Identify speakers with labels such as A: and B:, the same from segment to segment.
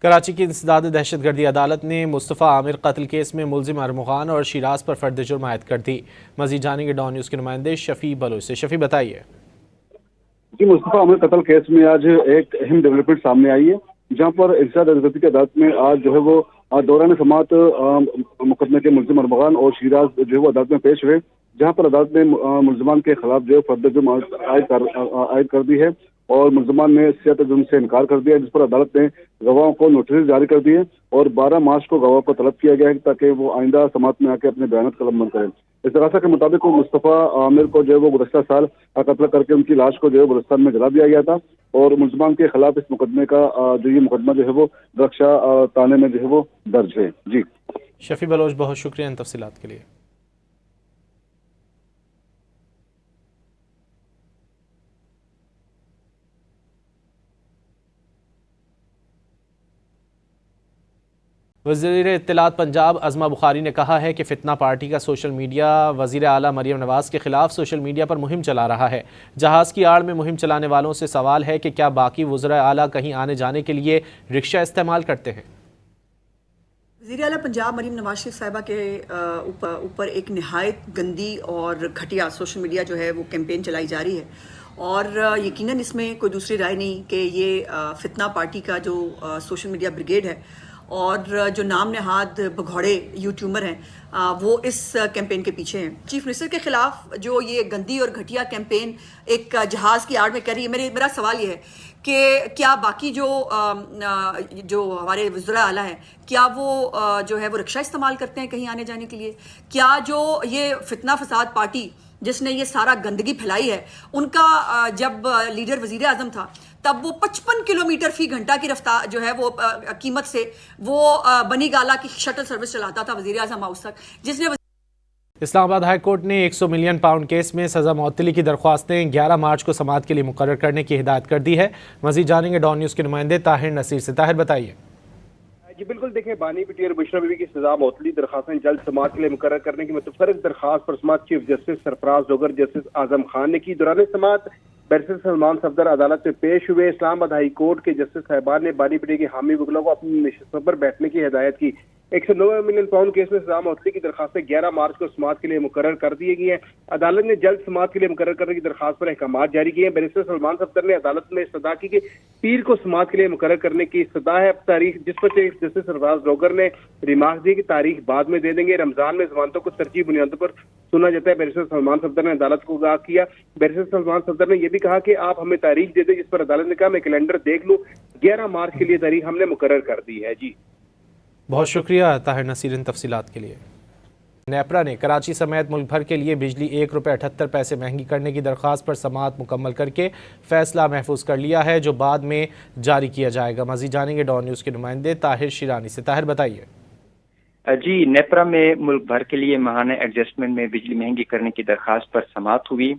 A: کراچی کی انسداد دہشت گردی عدالت نے مصطفیٰ عامر قتل کیس میں ملزم ارمغان اور شیراز پر فرد جرم عائد کر دی۔ مزید جانیں گے ڈان نیوز کے نمائندے شفیع بلوچ سے۔ شفیع بتائیے۔
B: جی، مصطفیٰ عامر قتل کیس میں آج ایک اہم ڈیولپمنٹ سامنے آئی ہے، جہاں پر انسداد دہشت گردی کی عدالت میں آج جو ہے وہ دوران سماعت مقدمے کے ملزم ارمغان اور شیراز جو ہے وہ عدالت میں پیش ہوئے، جہاں پر عدالت نے ملزمان کے خلاف جو ہے فرد جرم عائد کر دی ہے اور ملزمان نے صحت جرم سے انکار کر دیا، جس پر عدالت نے گواہوں کو نوٹس جاری کر دیے اور 12 مارچ کو گواہوں کو طلب کیا گیا ہے تاکہ وہ آئندہ سماعت میں آ کے اپنے بیانات قلم بند کریں۔ استغاثہ کے مطابق مصطفیٰ عامر کو جو ہے وہ گزشتہ سال قتل کر کے ان کی لاش کو جو ہے بلوچستان میں جلا دیا گیا تھا اور ملزمان کے خلاف اس مقدمے کا یہ مقدمہ جو ہے وہ رکشا تانے میں جو ہے وہ درج ہے۔ جی
A: شفیع بلوچ، بہت شکریہ ان تفصیلات کے لیے۔ وزیر اطلاعات پنجاب عظمہ بخاری نے کہا ہے کہ فتنہ پارٹی کا سوشل میڈیا وزیر اعلیٰ مریم نواز کے خلاف سوشل میڈیا پر مہم چلا رہا ہے۔ جہاز کی آڑ میں مہم چلانے والوں سے سوال ہے کہ کیا باقی وزراء اعلیٰ کہیں آنے جانے کے لیے رکشہ استعمال کرتے ہیں؟
C: وزیر اعلیٰ پنجاب مریم نواز شریف صاحبہ کے اوپر ایک نہایت گندی اور گھٹیا سوشل میڈیا جو ہے وہ کیمپین چلائی جا رہی ہے، اور یقیناً اس میں کوئی دوسری رائے نہیں کہ یہ فتنہ پارٹی کا جو سوشل میڈیا بریگیڈ ہے اور جو نام نہاد بگھوڑے یوٹیوبر ہیں وہ اس کیمپین کے پیچھے ہیں۔ چیف منسٹر کے خلاف جو یہ گندی اور گھٹیا کیمپین ایک جہاز کی آڑ میں کر رہی ہے، میرا سوال یہ ہے کہ کیا باقی جو ہمارے وزراء اعلیٰ ہیں کیا وہ جو ہے وہ رکشہ استعمال کرتے ہیں کہیں آنے جانے کے لیے؟ کیا جو یہ فتنہ فساد پارٹی جس نے یہ سارا گندگی پھیلائی ہے، ان کا جب لیڈر وزیر اعظم تھا تب وہ 55 کلومیٹر فی گھنٹہ کی رفتار جو ہے وہ قیمت سے وہ بنی گالا کی شٹل سروس چلاتا تھا وزیر اعظم ہاؤس تک، جس نے
A: اسلام آباد ہائی کورٹ نے 100 ملین پاؤنڈ کیس میں سزا معطلی کی درخواستیں 11 مارچ کو سماعت کے لیے مقرر کرنے کی ہدایت کر دی ہے۔ مزید جانیں گے ڈان نیوز کے نمائندے طاہر نصیر سے۔ طاہر بتائیے۔
D: جی بالکل، دیکھیں بانی پٹی اور بشرا بیوی کی سزا معطلی درخواستیں جلد سماعت کے لیے مقرر کرنے کی متفرق درخواست پر سماعت چیف جسٹس سرفراز ڈوگر جسٹس اعظم خان نے کی۔ دوران سماعت بیرسٹر سلمان صفدر عدالت میں پیش ہوئے۔ اسلام آباد ہائی کورٹ کے جسٹس صاحبان نے بانی پٹی کے حامی وکلا کو اپنی نشستوں پر بیٹھنے کی ہدایت کی۔ 190 ملین پاؤنڈ کیس میں سزا معطلی کی درخواستیں 11 مارچ کو سماعت کے لیے مقرر کر دی گئی ہیں۔ عدالت نے جلد سماعت کے لیے مقرر کرنے کی درخواست پر احکامات جاری کیے ہیں۔ بیرسٹر سلمان صفدر نے عدالت میں استدعا کی کہ پیر کو سماعت کے لیے مقرر کرنے کی استدعا ہے تاریخ، جس پر چیف جسٹس سرفراز ڈوگر نے ریمارک دی کہ تاریخ بعد میں دے دیں گے۔ رمضان میں ضمانتوں کو ترجیحی بنیادوں پر سنا جاتا ہے۔ بیرسٹر سلمان صفدر نے عدالت کو آگاہ کیا۔ بیرسٹر سلمان صفدر نے یہ بھی کہا کہ آپ ہمیں تاریخ دے دیں، جس پر عدالت نے کہا میں کیلنڈر دیکھ لوں، 11 مارچ کے لیے تاریخ ہم نے مقرر کر دی ہے۔ جی
A: بہت شکریہ طاہر نصیر ان تفصیلات کے لیے۔ نیپرا نے کراچی سمیت ملک بھر کے لیے بجلی ₹1.78 مہنگی کرنے کی درخواست پر سماعت مکمل کر کے فیصلہ محفوظ کر لیا ہے، جو بعد میں جاری کیا جائے گا۔ مزید جانیں گے ڈان نیوز کے نمائندے طاہر شیرانی سے۔ طاہر بتائیے۔
E: جی، نیپرا میں ملک بھر کے لیے ماہانہ ایڈجسٹمنٹ میں بجلی مہنگی کرنے کی درخواست پر سماعت ہوئی۔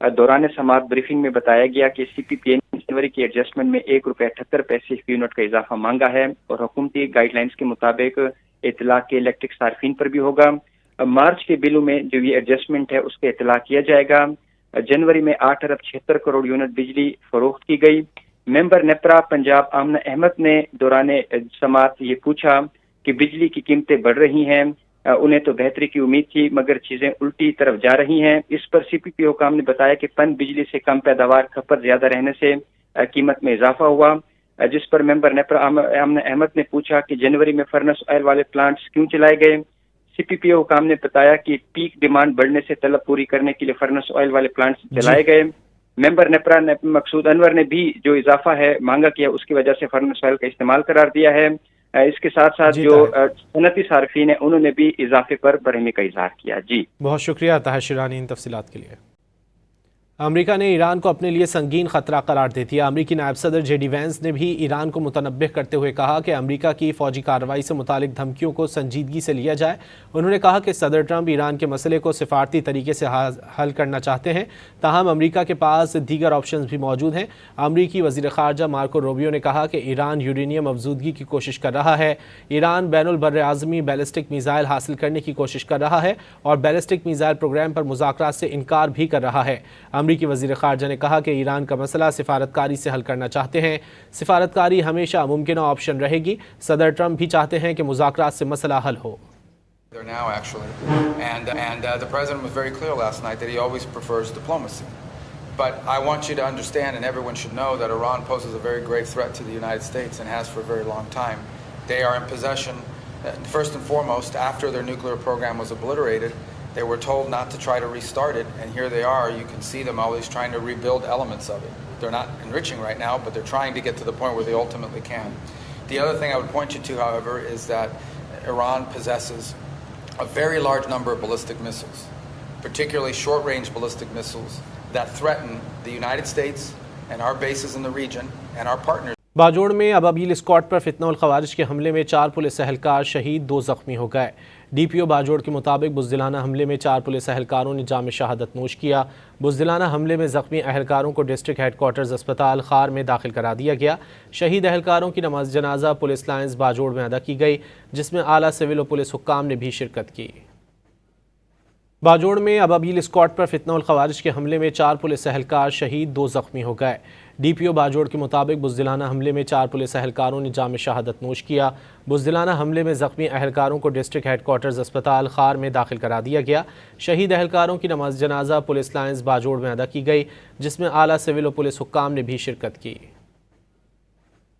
E: دوران سماعت بریفنگ میں بتایا گیا کہ سی پی پی نے جنوری کی ایڈجسٹمنٹ میں ₹1.78 فی یونٹ کا اضافہ مانگا ہے اور حکومتی گائیڈ لائنز کے مطابق اطلاع کے الیکٹرک صارفین پر بھی ہوگا۔ مارچ کے بلوں میں جو یہ ایڈجسٹمنٹ ہے اس کا اطلاع کیا جائے گا۔ جنوری میں 8.76 کروڑ یونٹ بجلی فروخت کی گئی۔ ممبر نیپرا پنجاب آمنہ احمد نے دوران سماعت یہ پوچھا کہ بجلی کی قیمتیں بڑھ رہی ہیں، انہیں تو بہتری کی امید تھی مگر چیزیں الٹی طرف جا رہی ہیں۔ اس پر سی پی پی حکام نے بتایا کہ پن بجلی سے کم پیداوار کھپت زیادہ رہنے سے قیمت میں اضافہ ہوا، جس پر ممبر نیپرا آمنہ احمد نے پوچھا کہ جنوری میں فرنس آئل والے پلانٹس کیوں چلائے گئے۔ سی پی پی حکام نے بتایا کہ پیک ڈیمانڈ بڑھنے سے طلب پوری کرنے کے لیے فرنس آئل والے پلانٹس چلائے گئے۔ ممبر نیپرا مقصود انور نے بھی جو اضافہ ہے مانگا کیا، اس کی وجہ سے فرنس آئل کا استعمال قرار دیا ہے۔ اس کے ساتھ ساتھ جو صنعتی صارفین ہیں انہوں نے بھی اضافے پر برہمی کا اظہار کیا۔ جی
A: بہت شکریہ طاہر شیرانی ان تفصیلات کے لیے۔ امریکہ نے ایران کو اپنے لیے سنگین خطرہ قرار دے دیا۔ امریکی نائب صدر جے ڈی وینس نے بھی ایران کو متنبہ کرتے ہوئے کہا کہ امریکہ کی فوجی کارروائی سے متعلق دھمکیوں کو سنجیدگی سے لیا جائے۔ انہوں نے کہا کہ صدر ٹرمپ ایران کے مسئلے کو سفارتی طریقے سے حل کرنا چاہتے ہیں، تاہم امریکہ کے پاس دیگر آپشنز بھی موجود ہیں۔ امریکی وزیر خارجہ مارکو روبیو نے کہا کہ ایران یورینیم افزودگی کی کوشش کر رہا ہے۔ ایران بین البراعظمی بیلسٹک میزائل حاصل کرنے کی کوشش کر رہا ہے اور بیلسٹک میزائل پروگرام پر مذاکرات سے انکار بھی کر رہا ہے۔ امریکی وزیر خارجہ نے کہا کہ ایران کا مسئلہ سفارتکاری سے حل کرنا چاہتے ہیں. سفارتکاری ہمیشہ ممکنہ آپشن رہے گی. صدر ٹرمپ بھی چاہتے ہیں کہ مذاکرات سے مسئلہ حل ہو.
F: There now, actually, and the president was very clear last night that he always prefers diplomacy. But I want you to understand, and everyone should know, that Iran poses a very grave threat to the United States and has for a very long time. They are in possession, first and foremost, after their nuclear program was obliterated, they were told not to try to restart it, and here they are. You can see them always trying to rebuild elements of it. They're not enriching right now, but they're trying to get to the point where they ultimately can. The other thing I would point you to, however, is that Iran possesses a very large number of ballistic missiles, particularly short-range ballistic missiles, that threaten the United States and our bases in the region and our partners.
A: Bajaur میں ابابیل squad پر فتنہ الخوارج کے حملے میں 4 police اہلکار شہید 2 زخمی ہو گئے. ڈی پی او باجوڑ کے مطابق بزدلانہ حملے میں 4 پولیس اہلکاروں نے جام شہادت نوش کیا. بزدلانہ حملے میں زخمی اہلکاروں کو ڈسٹرکٹ ہیڈ کوارٹرز اسپتال خار میں داخل کرا دیا گیا. شہید اہلکاروں کی نماز جنازہ پولیس لائنز باجوڑ میں ادا کی گئی، جس میں اعلیٰ سول و پولیس حکام نے بھی شرکت کی. باجوڑ میں ابابیل اسکواڈ پر فتنہ الخوارج کے حملے میں 4 پولیس اہلکار شہید 2 زخمی ہو گئے. ڈی پی او باجوڑ کے مطابق بزدلانہ حملے میں 4 پولیس اہلکاروں نے جام شہادت نوش کیا. بزدلانہ حملے میں زخمی اہلکاروں کو ڈسٹرکٹ ہیڈ کوارٹرز اسپتال خار میں داخل کرا دیا گیا. شہید اہلکاروں کی نماز جنازہ پولیس لائنز باجوڑ میں ادا کی گئی، جس میں اعلیٰ سول و پولیس حکام نے بھی شرکت کی.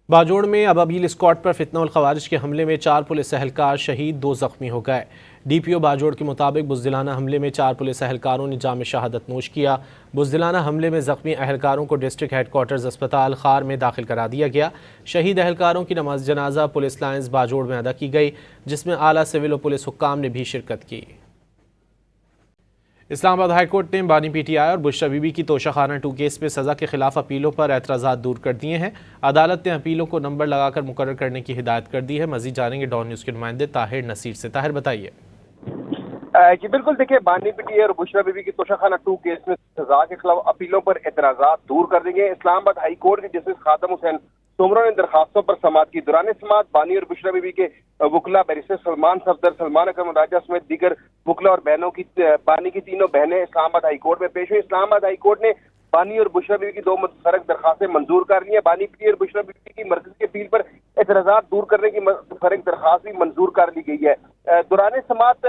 A: باجوڑ میں ابابیل اسکواڈ پر فتنہ الخوارج کے حملے میں 4 پولیس اہلکار شہید 2 زخمی ہو گئے. ڈی پی او باجوڑ کے مطابق بزدلانہ حملے میں 4 پولیس اہلکاروں نے جام شہادت نوش کیا. بزدلانہ حملے میں زخمی اہلکاروں کو ڈسٹرکٹ ہیڈ کوارٹرز اسپتال خار میں داخل کرا دیا گیا. شہید اہلکاروں کی نماز جنازہ پولیس لائنز باجوڑ میں ادا کی گئی، جس میں اعلیٰ سول و پولیس حکام نے بھی شرکت کی. اسلام آباد ہائی کورٹ نے بانی پی ٹی آئی اور بشرا بی بی کی توشہ خانہ 2 کیس میں سزا کے خلاف اپیلوں پر اعتراضات دور کر دیے ہیں. عدالت نے اپیلوں کو نمبر لگا کر مقرر کرنے کی ہدایت کر دی ہے. مزید جانیں گے ڈان نیوز کے نمائندے طاہر نصیر سے. طاہر بتائیے.
D: جی بالکل، دیکھیں بانی پی ٹی آئی اور بشرا بی بی کی توشہ خانہ 2 کیس میں سزا کے خلاف اپیلوں پر اعتراضات دور کر دیں گے. اسلام آباد ہائی کورٹ کے جسٹس خادم حسین سومرو نے درخواستوں پر سماعت کی. دوران سماعت بانی اور بشرا بی بی کے وکلا بیرسٹر سلمان صفدر، سلمان اکرم راجہ سمیت دیگر وکلا اور بہنوں کی بانی کی تینوں بہنیں اسلام آباد ہائی کورٹ میں پیش ہوئی. اسلام آباد ہائی کورٹ نے بانی اور بشرا بی بی کی 2 متفرق درخواستیں منظور کر لی ہیں. بانی پی اور بشرا بی بی کی مرکز کے اپیل پر اعتراضات دور کرنے کی متفرق درخواست بھی منظور کر لی گئی ہے. دوران سماعت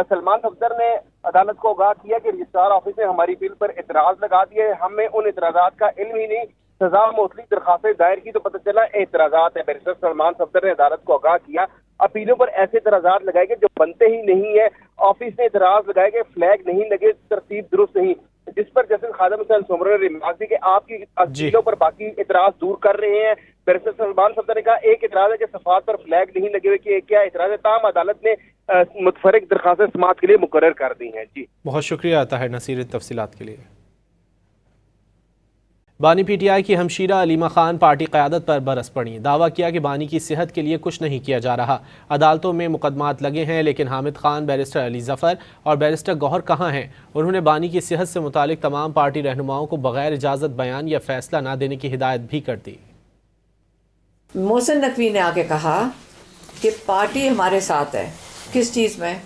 D: سلمان صفدر نے عدالت کو آگاہ کیا کہ رجسٹرار آفس نے ہماری اپیل پر اعتراض لگا دیا ہے، ہمیں ان اعتراضات کا علم ہی نہیں، سزا معطلی درخواستیں دائر کی تو پتہ چلا اعتراضات ہے. بیرسٹر سلمان صفدر نے عدالت کو آگاہ کیا اپیلوں پر ایسے اعتراضات لگائے گئے جو بنتے ہی نہیں ہیں. آفس نے اعتراض لگائے گئے فلیگ نہیں لگے، ترتیب درست نہیں، جس پر جسٹس خادم حسین سومرو نے ریمارک دی کہ آپ کی اپیلوں پر باقی اعتراض دور کر رہے ہیں. بیرسٹر سلمان صفدر نے کہا ایک اعتراض ہے کہ صفحات پر فلیگ نہیں لگے ہوئے کہ کیا اعتراض ہے، تاہم عدالت نے متفرق درخواستیں سماعت کے لیے مقرر کر دی ہیں. جی
A: بہت شکریہ طاہر نصیر تفصیلات کے لیے. بانی پی ٹی آئی کی ہمشیرہ علیمہ خان پارٹی قیادت پر برس پڑی. دعویٰ کیا کہ بانی کی صحت کے لیے کچھ نہیں کیا جا رہا. عدالتوں میں مقدمات لگے ہیں لیکن حامد خان، بیرسٹر علی ظفر اور بیرسٹر گوہر کہاں ہیں؟ انہوں نے بانی کی صحت سے متعلق تمام پارٹی رہنماؤں کو بغیر اجازت بیان یا فیصلہ نہ دینے کی ہدایت بھی کر دی.
G: محسن نقوی نے آگے کہا کہ پارٹی ہمارے ساتھ ہے. کس چیز میں؟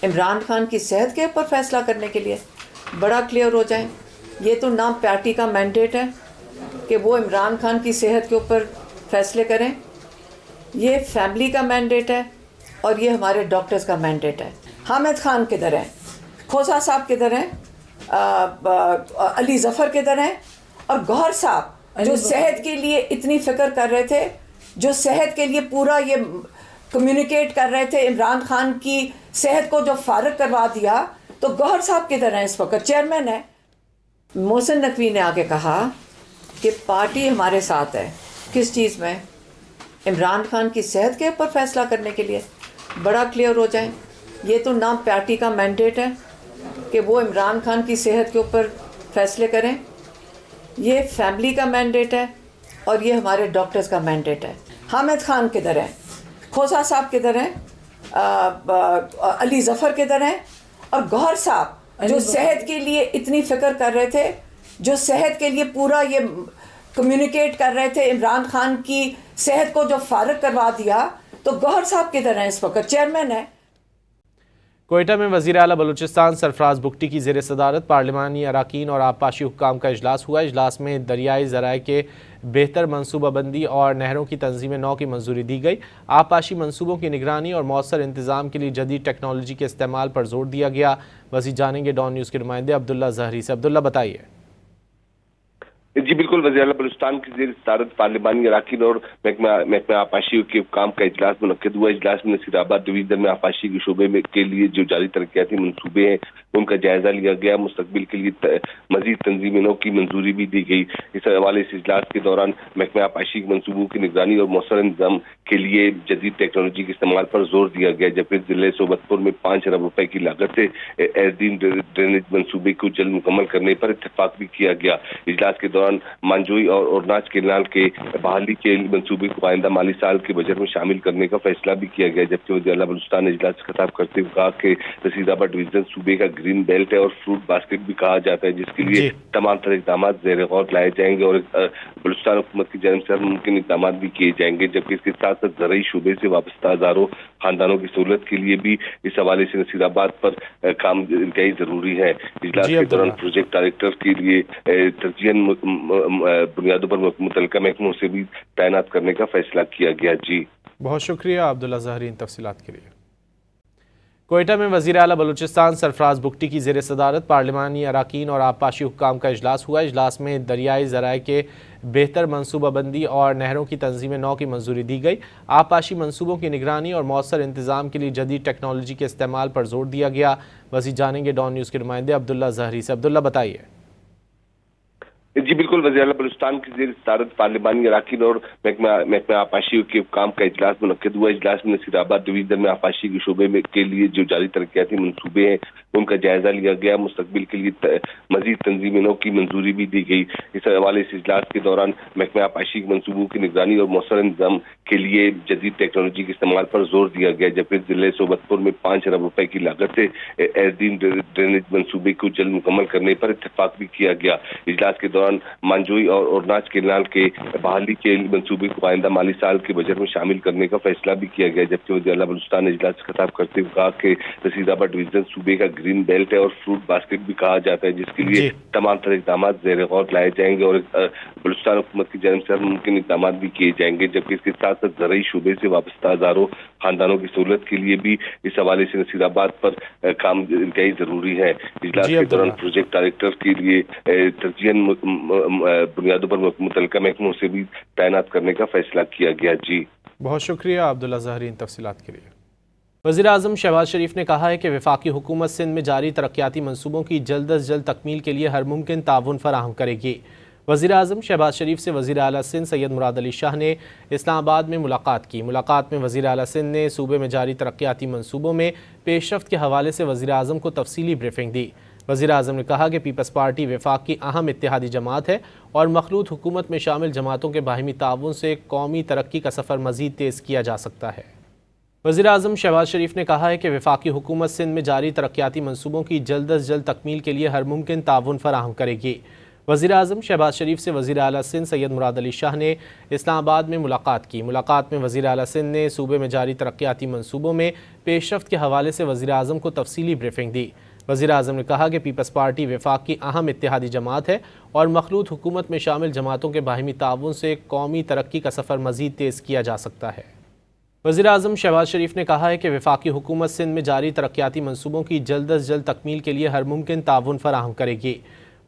G: عمران خان کی صحت کے اوپر فیصلہ کرنے کے لیے. بڑا کلیئر ہو جائے، یہ تو نہ پارٹی کا مینڈیٹ ہے کہ وہ عمران خان کی صحت کے اوپر فیصلے کریں، یہ فیملی کا مینڈیٹ ہے اور یہ ہمارے ڈاکٹرز کا مینڈیٹ ہے. حامد خان کدھر ہیں؟ کھوسا صاحب کدھر ہیں؟ علی ظفر کدھر ہیں؟ اور گوہر صاحب جو صحت کے لیے اتنی فکر کر رہے تھے، جو صحت کے لیے پورا یہ کمیونیکیٹ کر رہے تھے، عمران خان کی صحت کو جو فارغ کروا دیا، تو گوہر صاحب کدھر ہیں؟ اس وقت چیئرمین ہے. محسن نقوی نے آگے کہا کہ پارٹی ہمارے ساتھ ہے. کس چیز میں؟ عمران خان کی صحت کے اوپر فیصلہ کرنے کے لیے. بڑا کلیئر ہو جائے، یہ تو نہ پارٹی کا مینڈیٹ ہے کہ وہ عمران خان کی صحت کے اوپر فیصلے کریں، یہ فیملی کا مینڈیٹ ہے اور یہ ہمارے ڈاکٹرز کا مینڈیٹ ہے. حامد خان کدھر ہیں؟ کھوسا صاحب کدھر ہیں؟ علی ظفر کدھر ہیں؟ اور گوہر صاحب جو صحت کے لیے اتنی فکر کر رہے تھے، جو صحت کے لیے پورا یہ کمیونیکیٹ کر رہے تھے، عمران خان کی صحت کو جو فارغ کروا دیا، تو گوہر صاحب کدھر ہیں؟ اس وقت چیئرمین ہے.
A: کوئٹہ میں وزیر اعلیٰ بلوچستان سرفراز بگٹی کی زیر صدارت پارلیمانی اراکین اور آبپاشی حکام کا اجلاس ہوا۔ اجلاس میں دریائی ذرائع کے بہتر منصوبہ بندی اور نہروں کی تنظیم نو کی منظوری دی گئی۔ آبپاشی منصوبوں کی نگرانی اور مؤثر انتظام کے لیے جدید ٹیکنالوجی کے استعمال پر زور دیا گیا۔ مزید جانیں گے ڈان نیوز کے نمائندے عبداللہ زہری سے۔ عبداللہ بتائیے۔
H: جی بالکل، وزیر اعلیٰ بلوچستان کی زیر صدارت پارلیمانی اراکین اور محکمہ آبپاشی کے حکام کا اجلاس منعقد ہوا۔ اجلاس میں نصیر آباد ڈویژن میں آبپاشی کے شعبے کے لیے جو جاری ترقیاتی منصوبے ہیں ان کا جائزہ لیا گیا۔ مستقبل کے لیے مزید تنظیم نو کی منظوری بھی دی گئی۔ اس حوالے سے اجلاس کے دوران محکمہ آبپاشی کے منصوبوں کی نگرانی اور مؤثر انتظام کے لیے جدید ٹیکنالوجی کے استعمال پر زور دیا گیا، جبکہ ضلع صوبت پور میں 5 ارب روپے کی لاگت سے ایرڈیم ڈرینیج منصوبے کو جلد مکمل کرنے پر اتفاق بھی کیا گیا۔ اجلاس کے دوران مانجوئی اور اورناچ کینال کے بحالی کے منصوبے کو آئندہ مالی سال کے بجٹ میں شامل کرنے کا فیصلہ بھی کیا گیا، جبکہ وزیر اعلیٰ بلوچستان نے اجلاس سے خطاب کرتے ہوئے کہا کہ نصیر آباد ڈویژن صوبے کا گرین بیلٹ ہے اور فروٹ باسکٹ بھی کہا جاتا ہے، جس کے لیے تمام طرح اقدامات زیر غور لائے جائیں گے اور بلوچستان حکومت کی جانب سے ہر ممکن اقدامات بھی کیے جائیں گے، جبکہ اس کے ساتھ ساتھ زرعی شعبے سے وابستہ ہزاروں خاندانوں کی سہولت کے لیے بھی اس حوالے سے نصیر آباد پر کام انتہائی ضروری ہے۔ اجلاس کے دوران پروجیکٹ ڈائریکٹر کے لیے ترجیحاً بنیادوں پر متعلقہ محکموں سے بھی تعینات کرنے کا فیصلہ کیا گیا۔ جی
A: بہت شکریہ عبداللہ زہری ان تفصیلات کے لیے۔ کوئٹہ میں وزیر اعلیٰ بلوچستان سرفراز بگٹی کی زیر صدارت پارلیمانی اراکین اور آبپاشی حکام کا اجلاس ہوا۔ اجلاس میں دریائی ذرائع کے بہتر منصوبہ بندی اور نہروں کی تنظیم نو کی منظوری دی گئی۔ آبپاشی منصوبوں کی نگرانی اور مؤثر انتظام کے لیے جدید ٹیکنالوجی کے استعمال پر زور دیا گیا۔ مزید جانیں گے ڈان نیوز کے نمائندے عبداللہ زہری سے۔ عبداللہ بتائیے۔
H: جی بالکل، وزیر اعلیٰ بلوچستان کی زیر صدارت پارلیمانی اراکین اور محکمہ آبپاشی کے حکام کا اجلاس منعقد ہوا۔ اجلاس میں نصیر آباد ڈویژن میں آبپاشی کے شعبے کے لیے جو جاری ترقیاتی منصوبے ہیں ان کا جائزہ لیا گیا۔ مستقبل کے لیے مزید تنظیم نو کی منظوری بھی دی گئی۔ اس حوالے سے اجلاس کے دوران محکمہ آبپاشی کے منصوبوں کی نگرانی اور مؤثر انتظام کے لیے جدید ٹیکنالوجی کے استعمال پر زور دیا گیا، جبکہ ضلع صوبت پور میں 5 ارب روپے کی لاگت سے ایرڈیم ڈرینیج منصوبے کو جلد مکمل کرنے پر اتفاق بھی کیا گیا۔ اجلاس کے دوران مانجوئی اور اورناچ کینال کے بحالی کے منصوبے کو آئندہ مالی سال کے بجٹ میں شامل کرنے کا فیصلہ بھی کیا گیا، جبکہ وزیر اعلیٰ بلوچستان نے اجلاس سے خطاب کرتے ہوئے کہا کہ نصیر آباد ڈویژن صوبے کا گرین بیلٹ ہے اور فروٹ باسکٹ بھی کہا جاتا ہے، جس کے لیے تمام طرح اقدامات زیر غور لائے جائیں گے اور بلوچستان حکومت کی جانب سے ہر ممکن اقدامات بھی کیے جائیں گے، جبکہ اس کے ساتھ ساتھ زرعی شعبے سے وابستہ ہزاروں خاندانوں کی سہولت کے لیے بھی اس حوالے سے نصیر آباد پر کام انتہائی ضروری ہے۔ اجلاس کے دوران پروجیکٹ ڈائریکٹر کے لیے ترجیحاً بنیادوں پر متعلقہ محکموں سے بھی تعینات کرنے کا فیصلہ کیا گیا۔ جی
A: بہت شکریہ عبداللہ زہری ان تفصیلات کے لیے۔ وزیر اعظم شہباز شریف نے کہا ہے کہ وفاقی حکومت سندھ میں جاری ترقیاتی منصوبوں کی جلد از جلد تکمیل کے لیے ہر ممکن تعاون فراہم کرے گی۔ وزیر اعظم شہباز شریف سے وزیر اعلیٰ سندھ سید مراد علی شاہ نے اسلام آباد میں ملاقات کی۔ ملاقات میں وزیر اعلیٰ سندھ نے صوبے میں جاری ترقیاتی منصوبوں میں پیش رفت کے حوالے سے وزیر اعظم کو تفصیلی بریفنگ دی۔ وزیر اعظم نے کہا کہ پیپلز پارٹی وفاق کی اہم اتحادی جماعت ہے اور مخلوط حکومت میں شامل جماعتوں کے باہمی تعاون سے قومی ترقی کا سفر مزید تیز کیا جا سکتا ہے۔ وزیر اعظم شہباز شریف نے کہا ہے کہ وفاقی حکومت سندھ میں جاری ترقیاتی منصوبوں کی جلد از جلد تکمیل کے لیے ہر ممکن تعاون فراہم کرے گی۔ وزیر اعظم شہباز شریف سے وزیر اعلیٰ سندھ سید مراد علی شاہ نے اسلام آباد میں ملاقات کی۔ ملاقات میں وزیر اعلیٰ سندھ نے صوبے میں جاری ترقیاتی منصوبوں میں پیش رفت کے حوالے سے وزیر اعظم کو تفصیلی بریفنگ دی۔ وزیر اعظم نے کہا کہ پیپلز پارٹی وفاق کی اہم اتحادی جماعت ہے اور مخلوط حکومت میں شامل جماعتوں کے باہمی تعاون سے قومی ترقی کا سفر مزید تیز کیا جا سکتا ہے۔ وزیر اعظم شہباز شریف نے کہا ہے کہ وفاقی حکومت سندھ میں جاری ترقیاتی منصوبوں کی جلد از جلد تکمیل کے لیے ہر ممکن تعاون فراہم کرے گی۔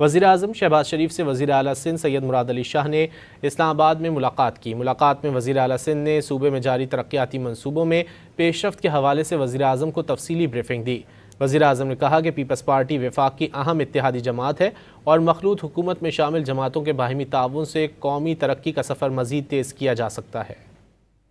A: وزیر اعظم شہباز شریف سے وزیر اعلیٰ سندھ سید مراد علی شاہ نے اسلام آباد میں ملاقات کی۔ ملاقات میں وزیر اعلیٰ سندھ نے صوبے میں جاری ترقیاتی منصوبوں میں پیش رفت کے حوالے سے وزیر اعظم کو تفصیلی بریفنگ دی۔ وزیر اعظم نے کہا کہ پیپلز پارٹی وفاق کی اہم اتحادی جماعت ہے اور مخلوط حکومت میں شامل جماعتوں کے باہمی تعاون سے قومی ترقی کا سفر مزید تیز کیا جا سکتا ہے۔